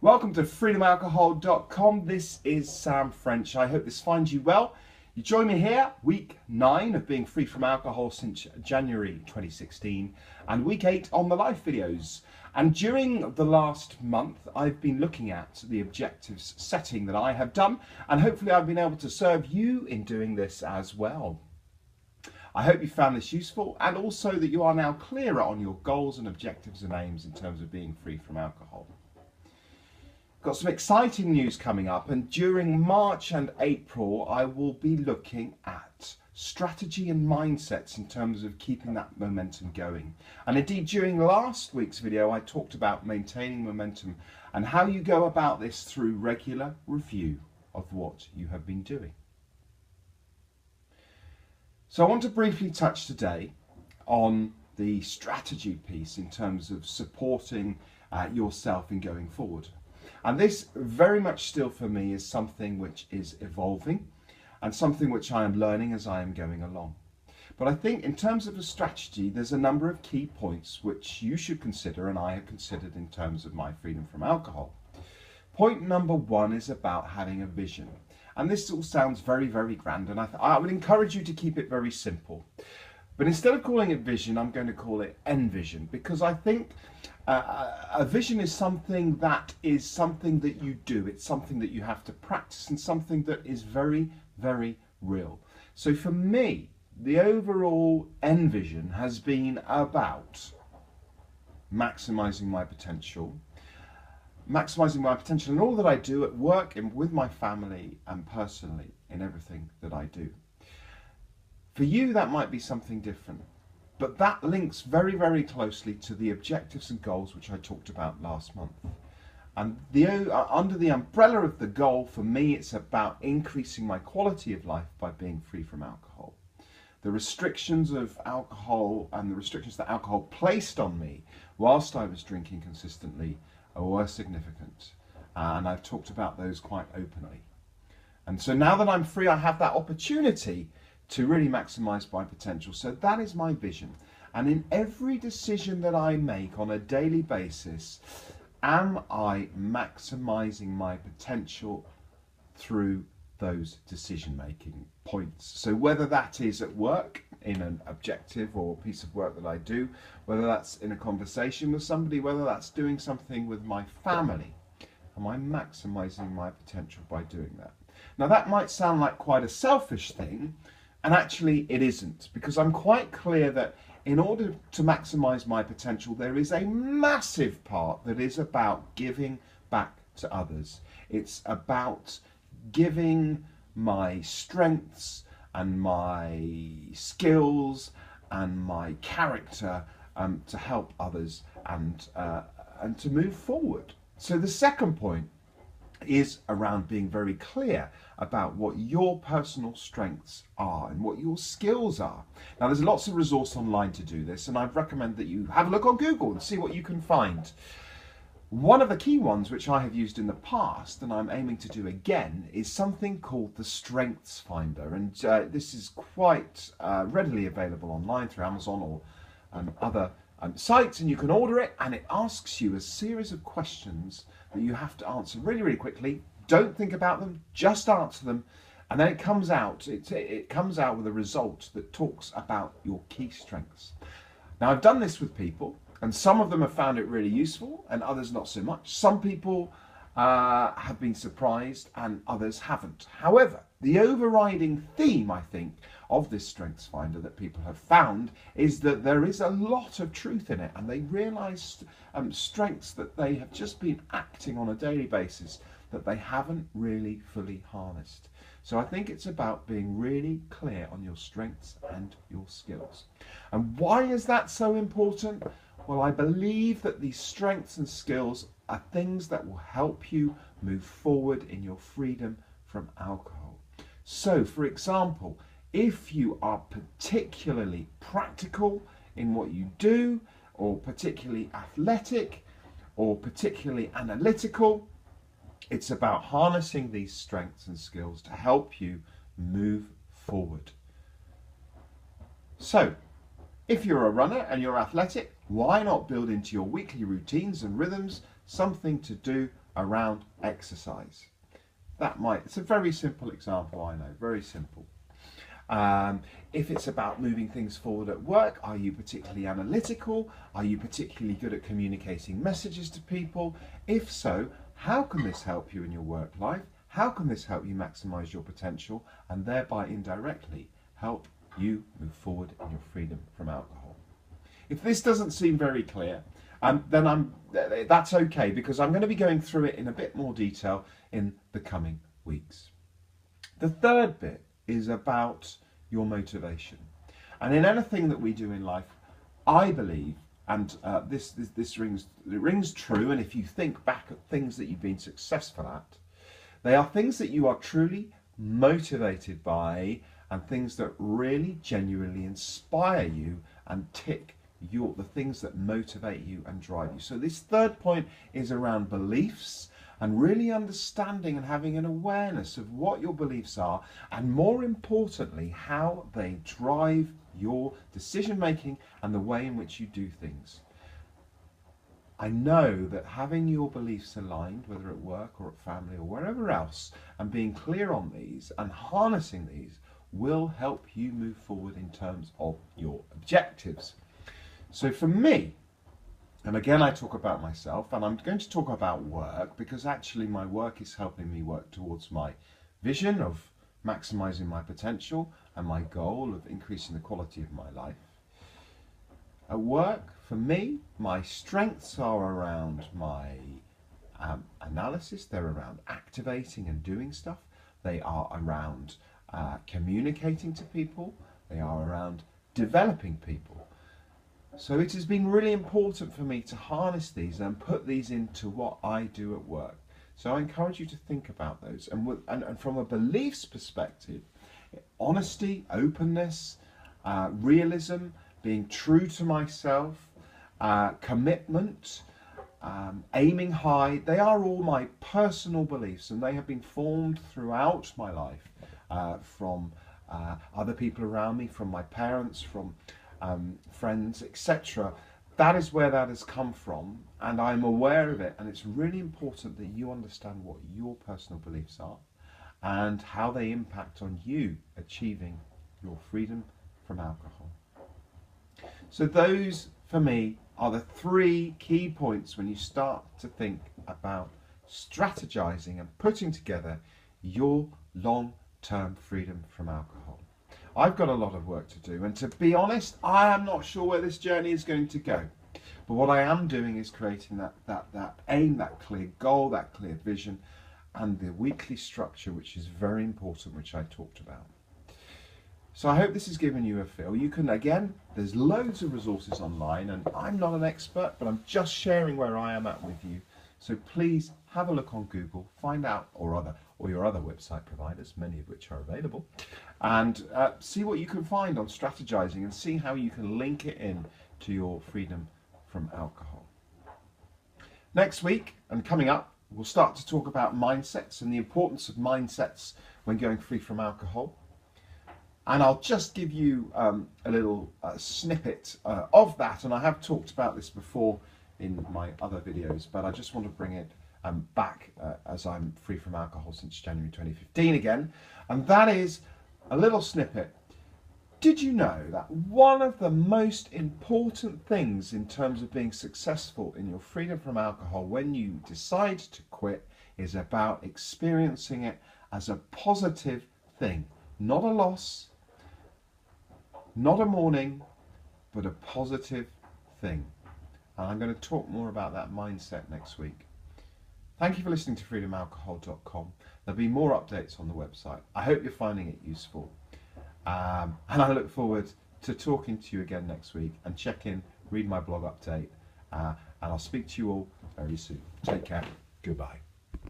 Welcome to freedomalcohol.com. This is Sam French. I hope this finds you well. You join me here, week 9 of being free from alcohol since January 2016, and week 8 on the life videos. And during the last month, I've been looking at the objectives setting that I have done, and hopefully I've been able to serve you in doing this as well. I hope you found this useful, and also that you are now clearer on your goals and objectives and aims in terms of being free from alcohol. Got some exciting news coming up, and during March and April I will be looking at strategy and mindsets in terms of keeping that momentum going. And indeed, during last week's video I talked about maintaining momentum and how you go about this through regular review of what you have been doing. So I want to briefly touch today on the strategy piece in terms of supporting yourself in going forward. And this very much still for me is something which is evolving and something which I am learning as I am going along. But I think in terms of a strategy, there's a number of key points which you should consider, and I have considered in terms of my freedom from alcohol. Point number 1 is about having a vision. And this all sounds very, very grand, and I would encourage you to keep it very simple. But instead of calling it vision, I'm going to call it envision, because I think a vision is something that you do. It's something that you have to practice and something that is very, very real. So for me, the overall envision has been about maximizing my potential in all that I do at work and with my family and personally in everything that I do. For you, that might be something different, but that links very, very closely to the objectives and goals which I talked about last month. And under the umbrella of the goal, for me, it's about increasing my quality of life by being free from alcohol. The restrictions of alcohol and the restrictions that alcohol placed on me whilst I was drinking consistently were significant. And I've talked about those quite openly. And so now that I'm free, I have that opportunity to really maximize my potential. So that is my vision. And in every decision that I make on a daily basis, am I maximizing my potential through those decision-making points? So whether that is at work, in an objective or piece of work that I do, whether that's in a conversation with somebody, whether that's doing something with my family, am I maximizing my potential by doing that? Now that might sound like quite a selfish thing, and actually it isn't, because I'm quite clear that in order to maximize my potential, there is a massive part that is about giving back to others. It's about giving my strengths and my skills and my character to help others and to move forward. So the second point is around being very clear about what your personal strengths are and what your skills are. Now there's lots of resource online to do this, and I'd recommend that you have a look on Google and see what you can find. One of the key ones which I have used in the past and I'm aiming to do again is something called the Strengths Finder, and this is quite readily available online through Amazon or other sites, and you can order it, and it asks you a series of questions that you have to answer really, really quickly. Don't think about them, just answer them, and then it comes out with a result that talks about your key strengths. Now I've done this with people, and some of them have found it really useful and others not so much. Some people have been surprised and others haven't. However, the overriding theme, I think, of this Strengths Finder that people have found is that there is a lot of truth in it, and they realise strengths that they have just been acting on a daily basis that they haven't really fully harnessed. So I think it's about being really clear on your strengths and your skills. And why is that so important? Well, I believe that these strengths and skills are things that will help you move forward in your freedom from alcohol. So, for example, if you are particularly practical in what you do, or particularly athletic, or particularly analytical, it's about harnessing these strengths and skills to help you move forward. So, if you're a runner and you're athletic, why not build into your weekly routines and rhythms something to do around exercise. It's a very simple example, I know, very simple. If it's about moving things forward at work, are you particularly analytical? Are you particularly good at communicating messages to people? If so, how can this help you in your work life? How can this help you maximize your potential and thereby indirectly help you move forward in your freedom from alcohol? If this doesn't seem very clear, then that's okay, because I'm going to be going through it in a bit more detail in the coming weeks. The third bit is about your motivation. And in anything that we do in life, I believe, and this rings true, and if you think back at things that you've been successful at, they are things that you are truly motivated by and things that really genuinely inspire you and tick the things that motivate you and drive you. So this third point is around beliefs and really understanding and having an awareness of what your beliefs are, and more importantly, how they drive your decision making and the way in which you do things. I know that having your beliefs aligned, whether at work or at family or wherever else, and being clear on these and harnessing these will help you move forward in terms of your objectives. So for me, and again, I talk about myself, and I'm going to talk about work because actually my work is helping me work towards my vision of maximizing my potential and my goal of increasing the quality of my life. At work, for me, my strengths are around my analysis, they're around activating and doing stuff, they are around communicating to people, they are around developing people. So it has been really important for me to harness these and put these into what I do at work. So I encourage you to think about those. And from a beliefs perspective, honesty, openness, realism, being true to myself, commitment, aiming high, they are all my personal beliefs, and they have been formed throughout my life from other people around me, from my parents, from friends, etc. That is where that has come from, and I'm aware of it, and it's really important that you understand what your personal beliefs are and how they impact on you achieving your freedom from alcohol. So those, for me, are the three key points when you start to think about strategizing and putting together your long-term freedom from alcohol. I've got a lot of work to do, and to be honest, I am not sure where this journey is going to go. But what I am doing is creating that aim, that clear goal, that clear vision, and the weekly structure, which is very important, which I talked about. So I hope this has given you a feel. You can, again, there's loads of resources online, and I'm not an expert, but I'm just sharing where I am at with you. So please have a look on Google, find out, or your other website providers, many of which are available, and see what you can find on strategizing and see how you can link it in to your freedom from alcohol. Next week and coming up, we'll start to talk about mindsets and the importance of mindsets when going free from alcohol. And I'll just give you a little snippet of that, and I have talked about this before in my other videos, but I just want to bring it back as I'm free from alcohol since January 2015 again, and that is a little snippet. Did you know that one of the most important things in terms of being successful in your freedom from alcohol when you decide to quit is about experiencing it as a positive thing, not a loss, not a mourning, but a positive thing. And I'm going to talk more about that mindset next week. Thank you for listening to freedomalcohol.com. There'll be more updates on the website. I hope you're finding it useful. And I look forward to talking to you again next week, and check in, read my blog update, and I'll speak to you all very soon. Take care. Goodbye.